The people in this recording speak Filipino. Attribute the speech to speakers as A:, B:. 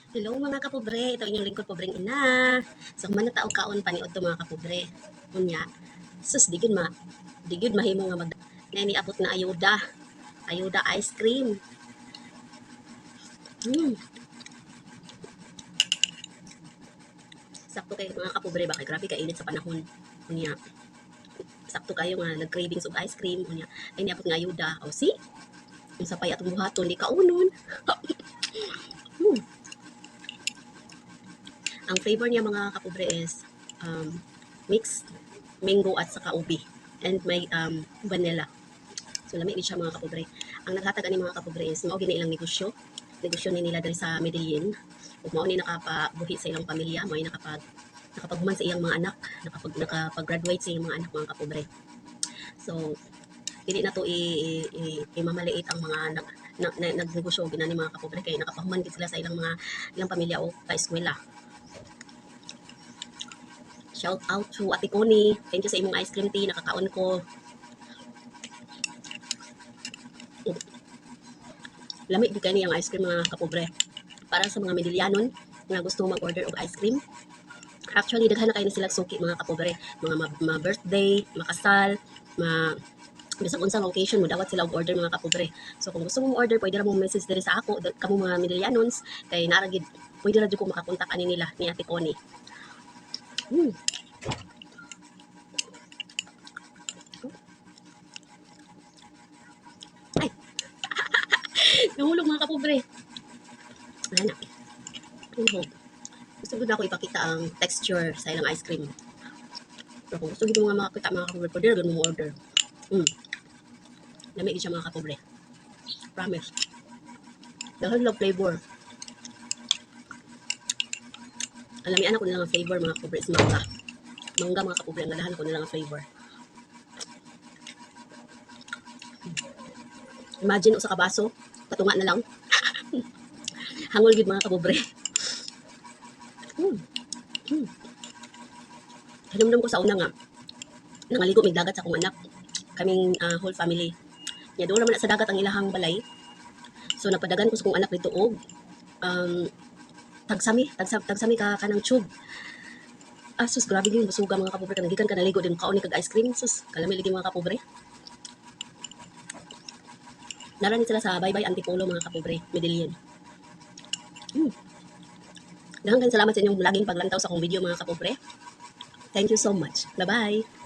A: Hello mga kapobre, ito inyong lingkod pobreng ina. So man tao kaon paniod to mga kapobre. Unya, sus digid mahimo nga mag niabot na ayuda. Ayuda ice cream. Mm. Sakto kay mga kapobre ba kay grabe ka init sa panahon. Unya, sakto kayo nga nag-cravings og ice cream unya. Ay niabot nga ayuda. O si, unsa pay atong buhaton di kaunon. mm. Ang flavor niya mga kapobre is mixed mango at saka ubi and may vanilla. So lami ni siya mga kapobre. Ang naghatag ani mga kapobre is mao gini ilang negosyo. Negosyo ni nila diri sa Medellin. Ug mao ni nakapabuhi sa ilang pamilya, mao nakapaghuman sa iyang mga anak, nakapag-graduate sa iyang mga anak mga kapobre. So dili na to imamaliit ang mga nagnegosyo ginani mga kapobre kay nakapahuman gid sila sa ilang pamilya o ka-eskwela. Shout out to Ate Connie. Thank you sa imong ice cream tea. Nakakaon ko. Lamig di kani ang ice cream mga kapobre. Para sa mga Medellyanon nga gusto mag-order og ice cream. Actually, daghan na kayo na sila suki mga kapobre. Mga birthday, makasal, bisag unsang occasion mo dawat sila og order mga kapobre. So kung gusto mo order, pwede ra mo message diri sa ako kamo mga Medellanons kay nara gid pwede ra jud ko makakontak ani nila ni Ate Connie. Ay, nahulog mga kapobre. Wala na. Gusto ko na ako ipakita ang texture sa ilang ice cream. Pero kung gusto nyo mga makakita mga kapobre, pwede rin mo order. Lamig siya mga kapobre. Promise. Dahil lang flavor. Alamian ako nilang ang flavor mga kapobre is mangga. Mangga mga kapobre, ang galahan ko nilang ang flavor. Imagine sa kabaso, patunga na lang. Hangol gid mga kapobre. Hinumdum ko sa una nga, nangaligo mig dagat sa akong anak. Kaming whole family. Nya doon naman sa dagat ang ilahang balay. So napadagan ko sa akong anak dito og tagsami ka kanang tube. Sus, grabe yung basuga mga kapobre. Kanagikan ka naligo din kaon ni kag ice cream. Sus, kalami lagi mga kapobre. Narani sila sa Bye Bye Antipolo mga kapobre, Medellin. Daghang salamat sa inyong laging paglantaw sa akong video mga kapobre. Thank you so much. Bye-bye.